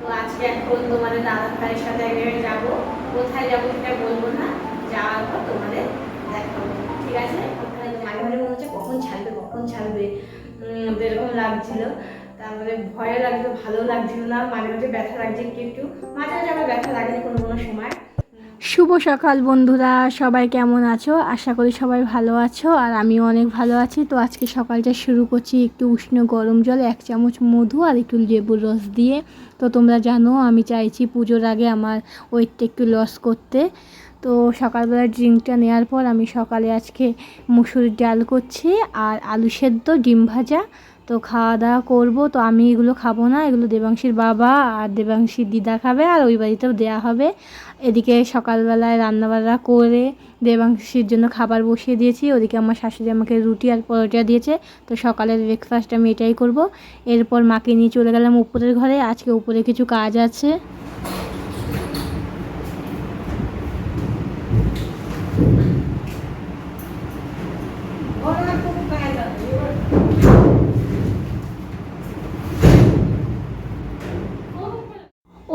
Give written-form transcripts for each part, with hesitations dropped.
তো আজকে এখন তোমাদের দাদা ভাইয়ের সাথে এক জায়গায় যাবো, কোথায় যাবো সেটা বলবো না, যাওয়ার পর তোমাদের দেখাবো, ঠিক আছে? ওখানে মাঝে মাঝে মনে হচ্ছে কখন ছাড়বে কখন ছাড়বে, এরকম লাগছিল। তারপরে ভয় লাগতো, ভালো লাগছিল না, মাঝে মাঝে ব্যথা লাগছে একটু একটু, মাঝে মাঝে আবার ব্যথা লাগেনি কোনো কোনো সময়। শুভ সকাল বন্ধুরা, সবাই কেমন আছো? আশা করি সবাই ভালো আছো, আর আমিও অনেক ভালো আছি। তো আজকে সকালটা শুরু করছি একটু উষ্ণ গরম জল, 1 চামচ মধু আর একটু লেবুর রস দিয়ে। তো তোমরা জানো আমি চাইছি পুজোর আগে আমার ওয়েটটা একটু লস করতে। তো সকালবেলা ড্রিঙ্কটা নেওয়ার পর আমি সকালে আজকে মুসুরির ডাল করছি আর আলু সেদ্ধ, ডিম ভাজা। তো খাওয়া দাওয়া করবো। তো আমি এগুলো খাবো না, এগুলো দেবাংশীর বাবা আর দেবাংশীর দিদা খাবে, আর ওই বাড়িতেও দেওয়া হবে। এদিকে সকালবেলায় রান্নাবান্না করে দেবাংশীর জন্য খাবার বসিয়ে দিয়েছি, ওদিকে আমার শাশুড়ি আমাকে রুটি আর পরোটা দিয়েছে। তো সকালের ব্রেকফাস্ট আমি এটাই করব। এরপর মাকে নিয়ে চলে গেলাম উপরের ঘরে, আজকে উপরে কিছু কাজ আছে।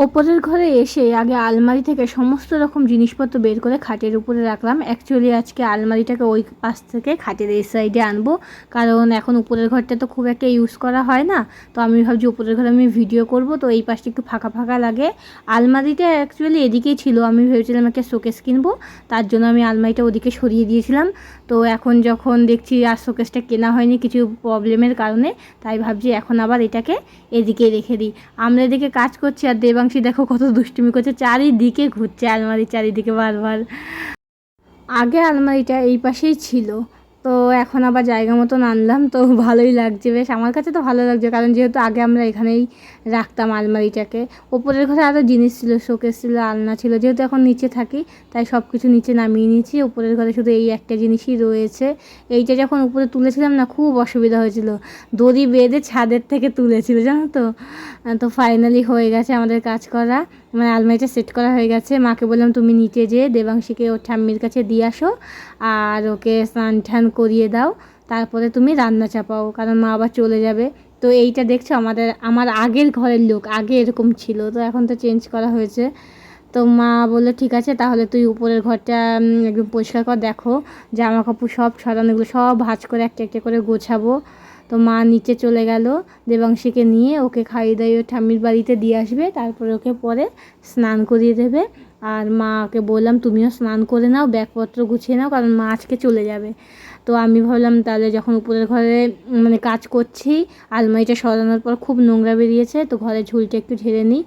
ওপরের ঘরে এসে আগে আলমারি থেকে সমস্ত রকম জিনিসপত্র বের করে খাটের উপরে রাখলাম। অ্যাকচুয়ালি আজকে আলমারিটাকে ওই পাশ থেকে খাটের এই সাইডে আনবো, কারণ এখন উপরের ঘরটা তো খুব একটা ইউজ করা হয় না। তো আমি ভাবছি উপরের ঘরে আমি ভিডিও করব, তো এই পাশটা একটু ফাঁকা ফাঁকা লাগে। আলমারিটা অ্যাকচুয়ালি এদিকেই ছিল, আমি ভেবেছিলাম একটা শোকেস কিনবো, তার জন্য আমি আলমারিটা ওদিকে সরিয়ে দিয়েছিলাম। তো এখন যখন দেখছি আর শোকেসটা কেনা হয়নি কিছু প্রবলেমের কারণে, তাই ভাবছি এখন আবার এটাকে এদিকে রেখে দিই। আমরা এদিকে কাজ করছি আর দেবাংশী দেখো কত দুষ্টুমি করছে, চারিদিকে ঘুরছে আলমারি চারিদিকে বারবার। আগে আলমারিটা এই পাশেই ছিল, তো এখন আবার জায়গা মতন আনলাম, তো ভালোই লাগছে বেশ, আমার কাছে তো ভালো লাগছে, কারণ যেহেতু আগে আমরা এখানেই রাখতাম আলমারিটাকে। ওপরের ঘরে আরও জিনিস ছিল, শোকেস ছিল, আলনা ছিল, যেহেতু এখন নিচে থাকি তাই সব কিছু নিচে নামিয়ে নিয়েছি। উপরের ঘরে শুধু এই একটা জিনিসই রয়েছে। এইটা যখন উপরে তুলেছিলাম না, খুব অসুবিধা হয়েছিল, দড়ি বেঁধে ছাদের থেকে তুলেছিল জানো তো। তো ফাইনালি হয়ে গেছে আমাদের কাজ করা, মানে আলমারিটা সেট করা হয়ে গেছে। মাকে বললাম তুমি নিচে যেয়ে দেবাংশীকে ওর ঠাম্মির কাছে দিয়ে আসো আর ওকে স্নান টান করিয়ে দাও, তারপরে তুমি রান্না চাপাও, কারণ মা আবার চলে যাবে। তো এইটা দেখছো আমার আগের ঘরের লোক, আগে এরকম ছিল, তো এখন তো চেঞ্জ করা হয়েছে। তো মা বললো ঠিক আছে তাহলে তুই উপরের ঘরটা একদম পরিষ্কার কর, দেখো জামা কাপড় সব ছড়ানো, এগুলো সব ভাঁজ করে একটা একটা করে গোছাবো। তো মা নিচে চলে গেল দেবাংশীকে নিয়ে, ওকে খাইয়ে দাইয়ে ঠাম্মির বাড়িতে দিয়ে আসবে, তারপরে ওকে পরে স্নান করিয়ে দেবে। আর মাকে বললাম তুমিও স্নান করে নাও, ব্যাগপত্র গুছিয়ে নাও, কারণ মা আজকে চলে যাবে। তো আমি ভাবলাম তাহলে যখন উপরের ঘরে মানে কাজ করছি, আলমারিটা সরানোর পর খুব নোংরা বেরিয়েছে, তো ঘরের ঝুলটা একটু ঝেড়ে নিই।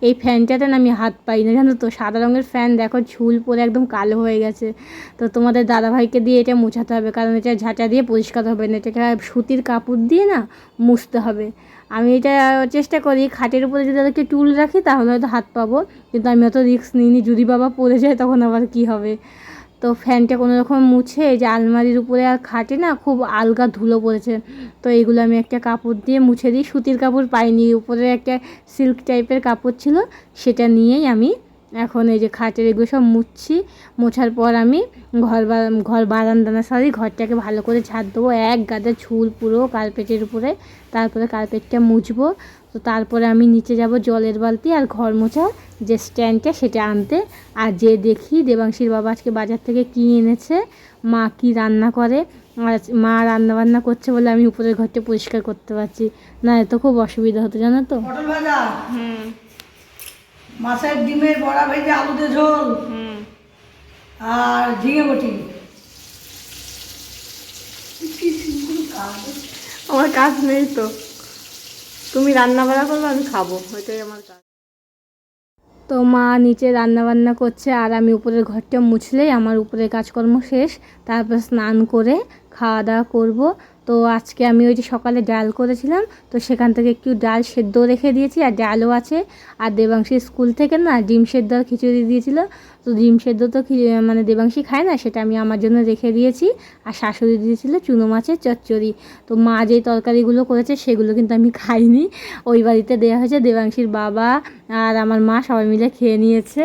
এই ফ্যানটাতে না আমি হাত পাই না জানো তো, সাদা রঙের ফ্যান, দেখো ঝুল পরে একদম কালো হয়ে গেছে। তো তোমাদের দাদাভাইকে দিয়ে এটা মোছাতে হবে, কারণ এটা ঝাঁটা দিয়ে পরিষ্কার হবে না, এটাকে সুতির কাপড় দিয়ে না মুছতে হবে। আমি এটা চেষ্টা করি খাটের উপরে যদি একটু টুল রাখি তাহলে হয়তো হাত পাবো, কিন্তু আমি অত রিস্ক নিইনি, যদি বাবা পড়ে যায় তখন আবার কি হবে। তো ফ্যানটা কোনো রকম মুছে, এই যে আলমারির উপরে আর খাটে না খুব আলগা ধুলো পড়েছে, তো এইগুলো আমি একটা কাপড় দিয়ে মুছে দিই। সুতির কাপড় পাইনি, উপরে একটা সিল্ক টাইপের কাপড় ছিল, সেটা নিয়েই আমি এখন এই যে খাটের এগুলো সব মুছছি। মোছার পর আমি ঘর বারান্দা না সরি ঘরটাকে ভালো করে ঝাড় দেবো, এক গাদা ঝুল পুরো কার্পেটের উপরে, তারপরে কার্পেটটা মুছবো। তো তারপরে আমি নিচে যাব জলের বালতি আর ঘর মোছার যে স্ট্যান্ডটা সেটা আনতে। আর যে দেখি দেবাংশীর বাবা আজকে বাজার থেকে কী এনেছে, মা কি রান্না করে, আর মা রান্না বান্না করছে বলে আমি উপরের ঘরটা পরিষ্কার করতে পারছি, না এত খুব অসুবিধা হতো জানো তো। পটল ভাজা, মাছের ডিমের বড়া ভেজে আলুতে ঝোল, আর ঝিঙে বটি। আমার কাজ নেই তো, তুমি রান্না বান্না করবে আমি খাবো, ওইটাই আমার কাজ। তো মা নিচে রান্না বান্না করছে আর আমি উপরের ঘরটা মুছলেই আমার উপরের কাজকর্ম শেষ, তারপর স্নান করে খাওয়া দাওয়া করবো। তো আজকে আমি ওই যে সকালে ডাল করেছিলাম, তো সেখান থেকে একটু ডাল সেদ্ধ রেখে দিয়েছি, আর ডালও আছে। আর দেবাংশী স্কুল থেকে না ডিম সেদ্ধ আর খিচুড়ি দিয়েছিল, তো ডিম সেদ্ধ তো মানে দেবাংশী খায় না, সেটা আমি আমার জন্য রেখে দিয়েছি। আর শাশুড়ি দিয়েছিল চুনো মাছের চচ্চড়ি। তো মা যেই তরকারিগুলো করেছে সেগুলো কিন্তু আমি খাইনি, ওই বাড়িতে দেওয়া হয়েছে, দেবাংশীর বাবা আর আমার মা সবাই মিলে খেয়ে নিয়েছে,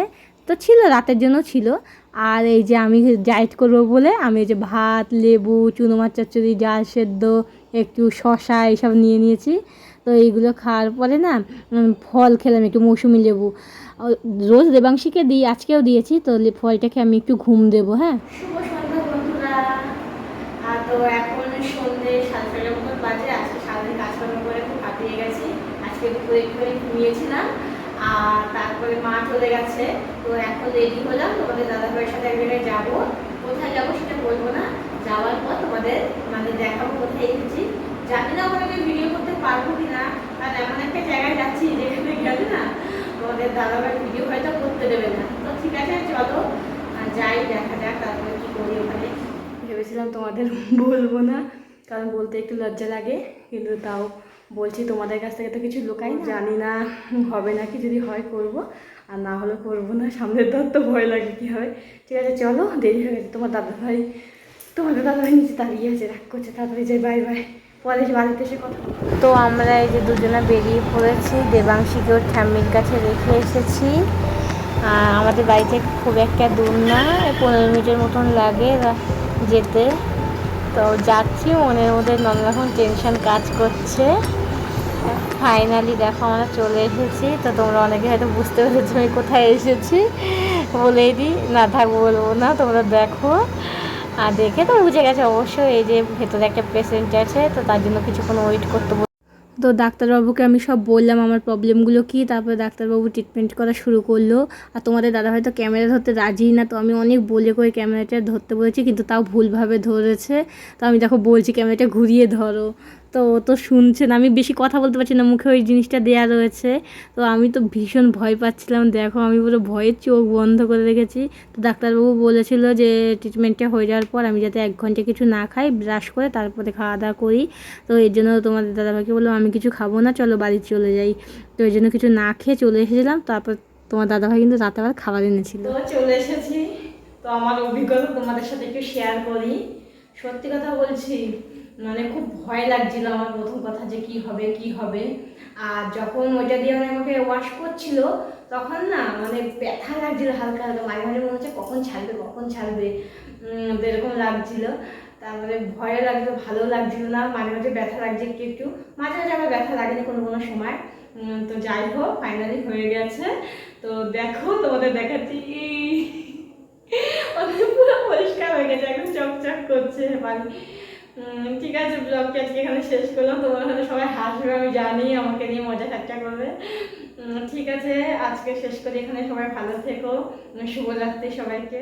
তো ছিল রাতের জন্য ছিল। আর এই যে আমি ডায়েট করবো বলে আমি এই যে ভাত, লেবু, চুনো মাছ চচ্চড়ি, ডাল সেদ্ধ, একটু শশা এইসব নিয়ে নিয়েছি। তো এইগুলো খাওয়ার পরে না ফল খেলাম একটু, মৌসুমি লেবু রোজ দেবাংশীকে দিই, আজকেও দিয়েছি। তো ফলটাকে আমি একটু ঘুম দেবো। হ্যাঁ, শুভ সন্ধ্যা বন্ধুরা। আর তো এখন সন্ধ্যে 6:30 মতো বাজে। আজকে সারাদিন কাজকর্ম করে খুব হাঁপিয়ে গেছি। আজকে দুপুরে একটুখানি ঘুমিয়েছিলাম আর তারপরে মা চলে গেছে। তো এখন রেডি হলাম, তোমাদের দাদাভাইয়ের সাথে এক জায়গায় যাবো। কোথায় যাবো সেটা বলবো না, যাওয়ার পর তোমাদের মানে দেখাবো কোথায় এসেছি। জানি না ওখানে আমি ভিডিও করতে পারবো কিনা, কারণ এমন একটা জায়গায় যাচ্ছি যেখানে গেলে না তোমাদের দাদাভাই ভিডিও হয়তো করতে দেবে না। তো ঠিক আছে, চলো যাই, দেখা যাক তারপরে কী করি ওখানে। ভেবেছিলাম তোমাদের বলবো না, কারণ বলতে একটু লজ্জা লাগে, কিন্তু তাও বলছি। তোমাদের কাছ থেকে তো কিছু লুকাই না, জানি না হবে নাকি, যদি হয় করব, আর না হলে করবো না। সামনের তো ভয় লাগে কী হবে। ঠিক আছে চলো, দেরি হয়ে গেছে। তোমাদের দাদাভাই নিচে দাঁড়িয়ে আছে, রাগ করছে। তাড়াতাড়ি যাই, বাই বাই, পরে বাড়িতে এসে কথা। তো আমরা এই যে দুজনে বেরিয়ে পড়েছি, দেবাংশীকে ওর ঠাম্মির কাছে রেখে এসেছি। আমাদের বাড়ি থেকে খুব একটা দূর না, 15 মিনিটের মতন লাগে যেতে। তো যাচ্ছি, মনের মধ্যে নানা রকম টেনশন কাজ করছে। ফাইনালি দেখো আমরা চলে এসেছি। তো তোমরা অনেকে হয়তো বুঝতে পেরেছো আমি কোথায় এসেছি, বলেই দিই, না থাক বলবো না, তোমরা দেখো। আর দেখে তো বুঝে গেছে অবশ্যই, এই যে ভেতরে একটা পেশেন্ট আছে, তো তার জন্য কিছুক্ষণ ওয়েট করতে। তো ডাক্তারবাবুকে আমি সব বললাম আমার প্রবলেমগুলো কী, তারপরে ডাক্তারবাবু ট্রিটমেন্ট করা শুরু করলো। আর তোমাদের দাদা হয়তো ক্যামেরা ধরতে রাজি না, তো আমি অনেক বলে করে ক্যামেরাটা ধরতে বলেছি, কিন্তু তাও ভুলভাবে ধরেছে। তো আমি দেখো বলছি ক্যামেরাটা ঘুরিয়ে ধরো, তো ও তো শুনছে না। আমি বেশি কথা বলতে পারছি না, মুখে ওই জিনিসটা দেওয়া রয়েছে। তো আমি তো ভীষণ ভয় পাচ্ছিলাম, দেখো আমি পুরো ভয়ে চোখ বন্ধ করে রেখেছি। তো ডাক্তারবাবু বলেছিল যে ট্রিটমেন্টটা হয়ে যাওয়ার পর আমি যাতে 1 ঘন্টা কিছু না খাই, ব্রাশ করে তারপরে খাওয়া দাওয়া করি। তো এর জন্য তোমাদের দাদাভাইকে বললাম আমি কিছু খাবো না, চলো বাড়ি চলে যাই। তো এই জন্য কিছু না খেয়ে চলে এসেছিলাম। তারপর তোমার দাদাভাই কিন্তু রাতে আবার খাবার এনেছিল। তো চলে এসেছি। তো আমার অভিজ্ঞতা তোমাদের সাথে একটু শেয়ার করি। সত্যি কথা বলছি, মানে খুব ভয় লাগছিল আমার প্রথম কথা, যে কি হবে কি হবে। আর যখন ওইটা দিয়ে আমাকে ওয়াশ করছিল, তখন না মানে ব্যথা লাগছিল হালকা হালকা, মাঝে মাঝে মনে হচ্ছে কখন ছাড়বে কখন ছাড়বে, এরকম লাগছিল। তারপরে ভয়ও লাগছিল, ভালো লাগছিল না, মাঝে মাঝে ব্যথা লাগছে একটু একটু, মাঝে মাঝে আবার ব্যথা লাগেনি কোনো কোনো সময়। তো যাই হোক, ফাইনালি হয়ে গেছে। তো দেখো তোমাদের দেখাচ্ছি, পুরো পরিষ্কার হয়ে গেছে, এখন চকচক করছে পানি। ঠিক আছে, ব্লগটা আজকে এখানে শেষ করলাম। তোমরা হয়তো সবাই হাসবে আমি জানি, আমাকে নিয়ে মজা ঠাট্টা করবে। ঠিক আছে, আজকে শেষ করি এখানে। সবাই ভালো থেকো, শুভরাত্রি সবাইকে।